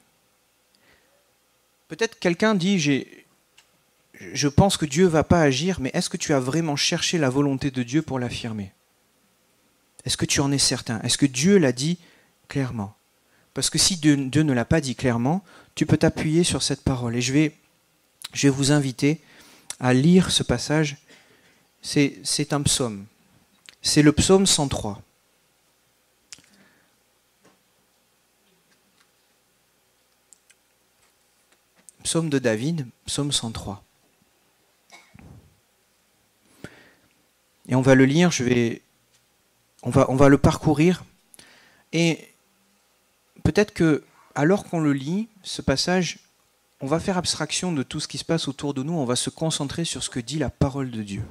Peut-être quelqu'un dit, je pense que Dieu ne va pas agir, mais est-ce que tu as vraiment cherché la volonté de Dieu pour l'affirmer? Est-ce que tu en es certain? Est-ce que Dieu l'a dit clairement? Parce que si Dieu ne l'a pas dit clairement, tu peux t'appuyer sur cette parole. Et je vais vous inviter à lire ce passage. C'est un psaume. C'est le psaume 103. Psaume de David, psaume 103. Et on va le lire, on va le parcourir. Et peut-être que, alors qu'on le lit, ce passage, on va faire abstraction de tout ce qui se passe autour de nous, on va se concentrer sur ce que dit la parole de Dieu.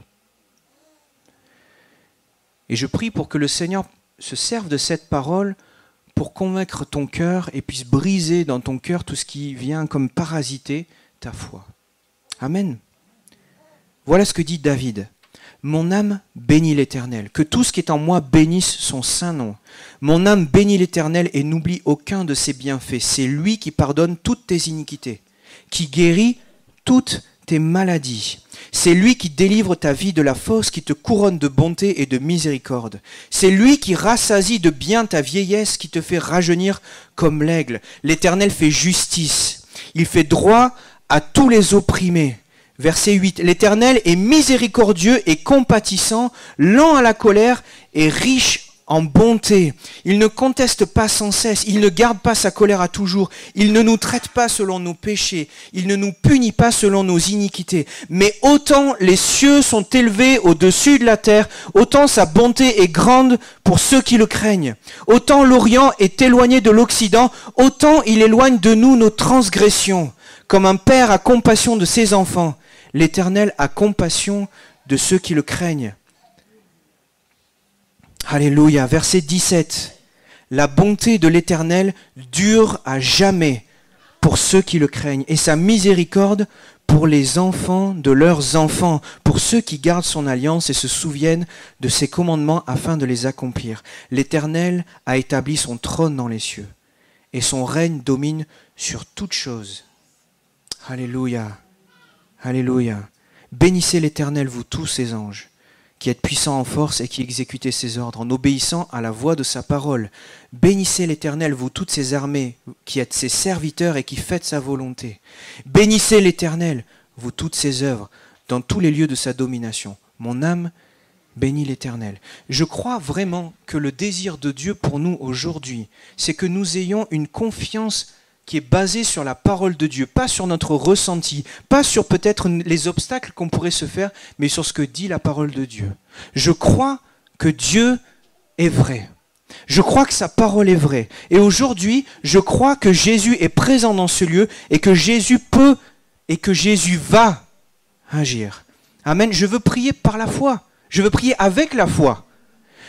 Et je prie pour que le Seigneur se serve de cette parole pour convaincre ton cœur et puisse briser dans ton cœur tout ce qui vient comme parasiter ta foi. Amen. Voilà ce que dit David. Mon âme bénit l'Éternel, que tout ce qui est en moi bénisse son saint nom. Mon âme bénit l'Éternel et n'oublie aucun de ses bienfaits. C'est lui qui pardonne toutes tes iniquités, qui guérit toutes tes maladies. C'est lui qui délivre ta vie de la fosse, qui te couronne de bonté et de miséricorde. C'est lui qui rassasie de bien ta vieillesse, qui te fait rajeunir comme l'aigle. L'Éternel fait justice. Il fait droit à tous les opprimés. Verset 8, l'Éternel est miséricordieux et compatissant, lent à la colère et riche en bonté. Il ne conteste pas sans cesse, il ne garde pas sa colère à toujours, il ne nous traite pas selon nos péchés, il ne nous punit pas selon nos iniquités. Mais autant les cieux sont élevés au-dessus de la terre, autant sa bonté est grande pour ceux qui le craignent. Autant l'Orient est éloigné de l'Occident, autant il éloigne de nous nos transgressions. Comme un père a compassion de ses enfants, l'Éternel a compassion de ceux qui le craignent. Alléluia. Verset 17. La bonté de l'Éternel dure à jamais pour ceux qui le craignent, et sa miséricorde pour les enfants de leurs enfants, pour ceux qui gardent son alliance et se souviennent de ses commandements afin de les accomplir. L'Éternel a établi son trône dans les cieux, et son règne domine sur toutes choses. Alléluia. Alléluia. Bénissez l'Éternel, vous tous ses anges, qui êtes puissants en force et qui exécutez ses ordres, en obéissant à la voix de sa parole. Bénissez l'Éternel, vous toutes ses armées, qui êtes ses serviteurs et qui faites sa volonté. Bénissez l'Éternel, vous toutes ses œuvres, dans tous les lieux de sa domination. Mon âme bénit l'Éternel. Je crois vraiment que le désir de Dieu pour nous aujourd'hui, c'est que nous ayons une confiance qui est basé sur la parole de Dieu, pas sur notre ressenti, pas sur peut-être les obstacles qu'on pourrait se faire, mais sur ce que dit la parole de Dieu. Je crois que Dieu est vrai. Je crois que sa parole est vraie. Et aujourd'hui, je crois que Jésus est présent dans ce lieu et que Jésus peut et que Jésus va agir. Amen. Je veux prier par la foi. Je veux prier avec la foi.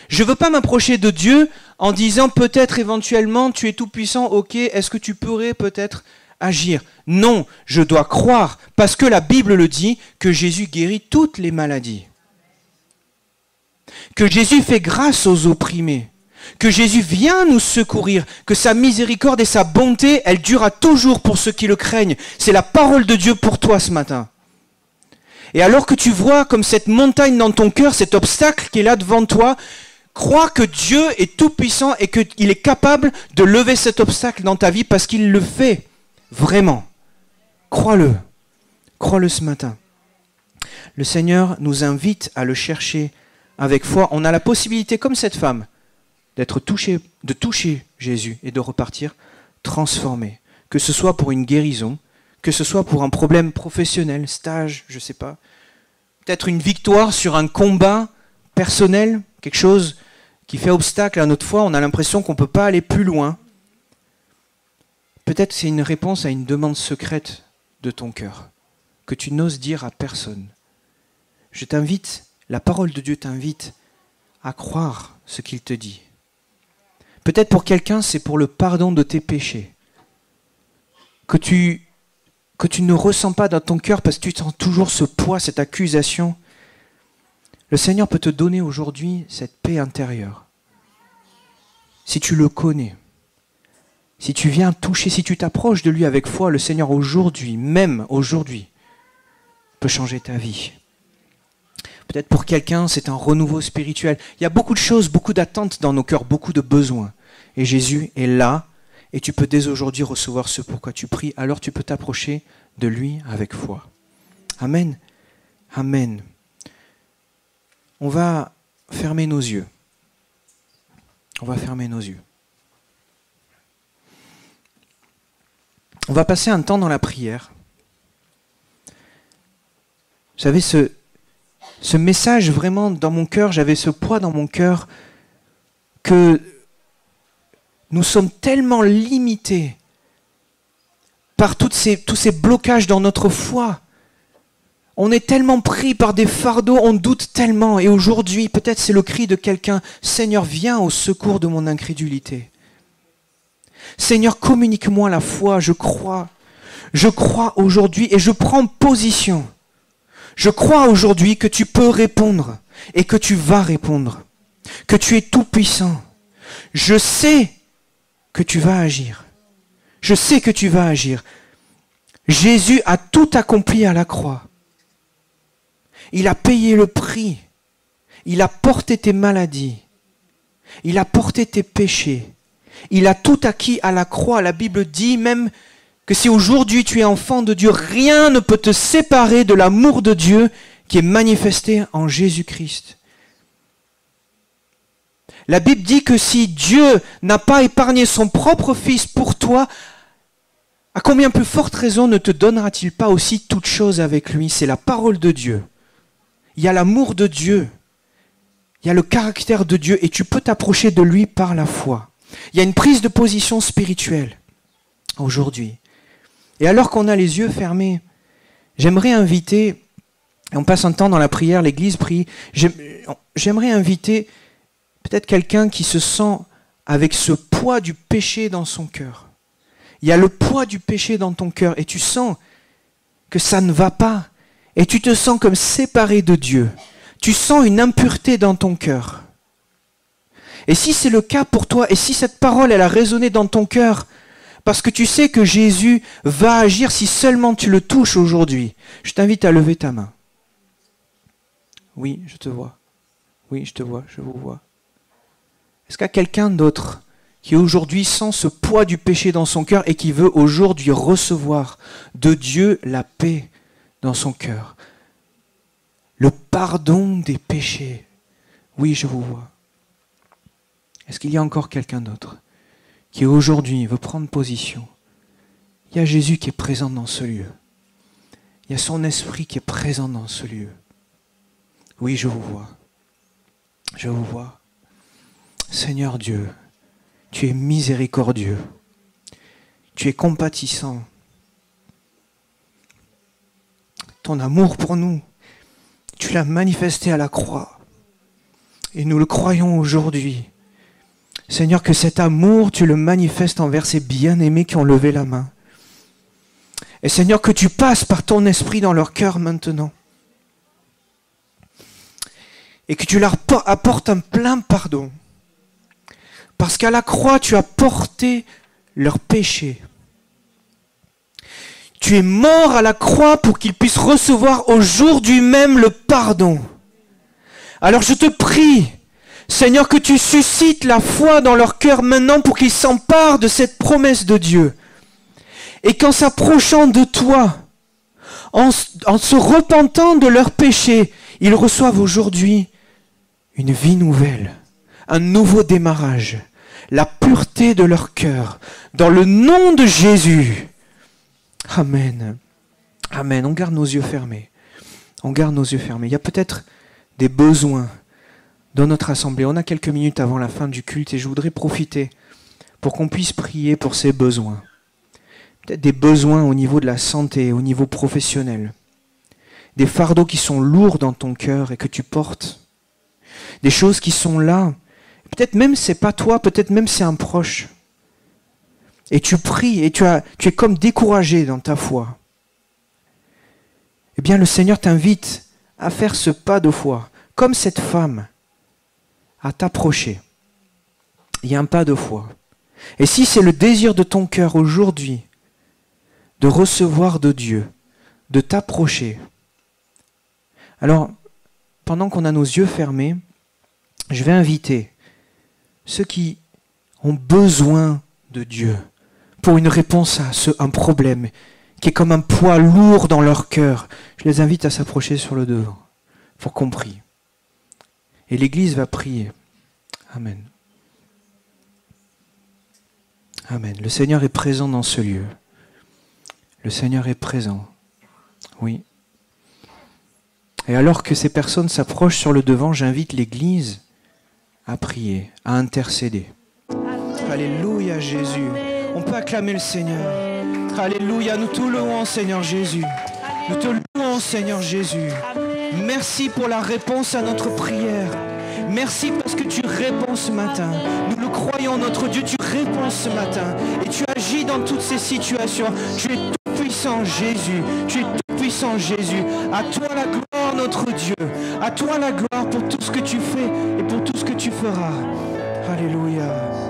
Je ne veux pas m'approcher de Dieu en disant peut-être éventuellement tu es tout puissant, ok, est-ce que tu pourrais peut-être agir? Non, je dois croire, parce que la Bible le dit, que Jésus guérit toutes les maladies. Que Jésus fait grâce aux opprimés. Que Jésus vient nous secourir, que sa miséricorde et sa bonté, elle durera toujours pour ceux qui le craignent. C'est la parole de Dieu pour toi ce matin. Et alors que tu vois comme cette montagne dans ton cœur, cet obstacle qui est là devant toi, crois que Dieu est tout puissant et qu'il est capable de lever cet obstacle dans ta vie parce qu'il le fait. Vraiment. Crois-le. Crois-le ce matin. Le Seigneur nous invite à le chercher avec foi. On a la possibilité, comme cette femme, d'être touché, de toucher Jésus et de repartir transformé. Que ce soit pour une guérison, que ce soit pour un problème professionnel, stage, je ne sais pas. Peut-être une victoire sur un combat personnel, quelque chose qui fait obstacle à notre foi. On a l'impression qu'on ne peut pas aller plus loin. Peut-être c'est une réponse à une demande secrète de ton cœur, que tu n'oses dire à personne. Je t'invite, la parole de Dieu t'invite à croire ce qu'il te dit. Peut-être pour quelqu'un, c'est pour le pardon de tes péchés. Que tu ne ressens pas dans ton cœur parce que tu sens toujours ce poids, cette accusation. Le Seigneur peut te donner aujourd'hui cette paix intérieure. Si tu le connais, si tu viens toucher, si tu t'approches de lui avec foi, le Seigneur aujourd'hui, même aujourd'hui, peut changer ta vie. Peut-être pour quelqu'un, c'est un renouveau spirituel. Il y a beaucoup de choses, beaucoup d'attentes dans nos cœurs, beaucoup de besoins. Et Jésus est là, et tu peux dès aujourd'hui recevoir ce pourquoi tu pries. Alors tu peux t'approcher de lui avec foi. Amen. Amen. On va fermer nos yeux. On va fermer nos yeux. On va passer un temps dans la prière. Vous savez, ce message vraiment dans mon cœur, j'avais ce poids dans mon cœur que nous sommes tellement limités par tous ces blocages dans notre foi. On est tellement pris par des fardeaux, on doute tellement. Et aujourd'hui, peut-être c'est le cri de quelqu'un, Seigneur, viens au secours de mon incrédulité. Seigneur, communique-moi la foi, je crois. Je crois aujourd'hui et je prends position. Je crois aujourd'hui que tu peux répondre et que tu vas répondre. Que tu es tout puissant. Je sais que tu vas agir. Je sais que tu vas agir. Jésus a tout accompli à la croix. Il a payé le prix. Il a porté tes maladies. Il a porté tes péchés. Il a tout acquis à la croix. La Bible dit même que si aujourd'hui tu es enfant de Dieu, rien ne peut te séparer de l'amour de Dieu qui est manifesté en Jésus-Christ. La Bible dit que si Dieu n'a pas épargné son propre Fils pour toi, à combien plus forte raison ne te donnera-t-il pas aussi toute chose avec lui? C'est la parole de Dieu. Il y a l'amour de Dieu. Il y a le caractère de Dieu et tu peux t'approcher de lui par la foi. Il y a une prise de position spirituelle aujourd'hui. Et alors qu'on a les yeux fermés, j'aimerais inviter, on passe un temps dans la prière, l'Église prie, j'aimerais inviter peut-être quelqu'un qui se sent avec ce poids du péché dans son cœur. Il y a le poids du péché dans ton cœur et tu sens que ça ne va pas. Et tu te sens comme séparé de Dieu. Tu sens une impureté dans ton cœur. Et si c'est le cas pour toi, et si cette parole elle a résonné dans ton cœur, parce que tu sais que Jésus va agir si seulement tu le touches aujourd'hui, je t'invite à lever ta main. Oui, je te vois. Oui, je te vois, je vous vois. Est-ce qu'il y a quelqu'un d'autre qui aujourd'hui sent ce poids du péché dans son cœur et qui veut aujourd'hui recevoir de Dieu la paix dans son cœur? Le pardon des péchés. Oui, je vous vois. Est-ce qu'il y a encore quelqu'un d'autre qui aujourd'hui veut prendre position? Il y a Jésus qui est présent dans ce lieu. Il y a son esprit qui est présent dans ce lieu. Oui, je vous vois. Je vous vois. Seigneur Dieu, tu es miséricordieux. Tu es compatissant. Ton amour pour nous, tu l'as manifesté à la croix. Et nous le croyons aujourd'hui. Seigneur, que cet amour, tu le manifestes envers ces bien-aimés qui ont levé la main. Et Seigneur, que tu passes par ton esprit dans leur cœur maintenant. Et que tu leur apportes un plein pardon. Parce qu'à la croix, tu as porté leurs péchés. Tu es mort à la croix pour qu'ils puissent recevoir aujourd'hui même le pardon. Alors je te prie, Seigneur, que tu suscites la foi dans leur cœur maintenant pour qu'ils s'emparent de cette promesse de Dieu. Et qu'en s'approchant de toi, en se repentant de leurs péchés, ils reçoivent aujourd'hui une vie nouvelle, un nouveau démarrage, la pureté de leur cœur, dans le nom de Jésus. Amen. Amen. On garde nos yeux fermés. On garde nos yeux fermés. Il y a peut-être des besoins dans notre assemblée. On a quelques minutes avant la fin du culte et je voudrais profiter pour qu'on puisse prier pour ces besoins. Peut-être des besoins au niveau de la santé, au niveau professionnel. Des fardeaux qui sont lourds dans ton cœur et que tu portes. Des choses qui sont là. Peut-être même c'est pas toi, peut-être même c'est un proche. Et tu pries et tu es comme découragé dans ta foi. Eh bien le Seigneur t'invite à faire ce pas de foi, comme cette femme, à t'approcher. Il y a un pas de foi. Et si c'est le désir de ton cœur aujourd'hui, de recevoir de Dieu, de t'approcher, alors, pendant qu'on a nos yeux fermés, je vais inviter ceux qui ont besoin de Dieu pour une réponse à un problème qui est comme un poids lourd dans leur cœur. Je les invite à s'approcher sur le devant pour qu'on prie. Et l'Église va prier. Amen. Amen. Le Seigneur est présent dans ce lieu. Le Seigneur est présent. Oui. Et alors que ces personnes s'approchent sur le devant, j'invite l'Église à prier, à intercéder. Alléluia Jésus. On peut acclamer le Seigneur. Alléluia, nous te louons Seigneur Jésus. Nous te louons Seigneur Jésus. Merci pour la réponse à notre prière. Merci parce que tu réponds ce matin. Nous le croyons, notre Dieu, tu réponds ce matin. Et tu agis dans toutes ces situations. Tu es tout puissant Jésus. Tu es tout puissant Jésus. À toi la gloire notre Dieu. À toi la gloire pour tout ce que tu fais et pour tout ce que tu feras. Alléluia.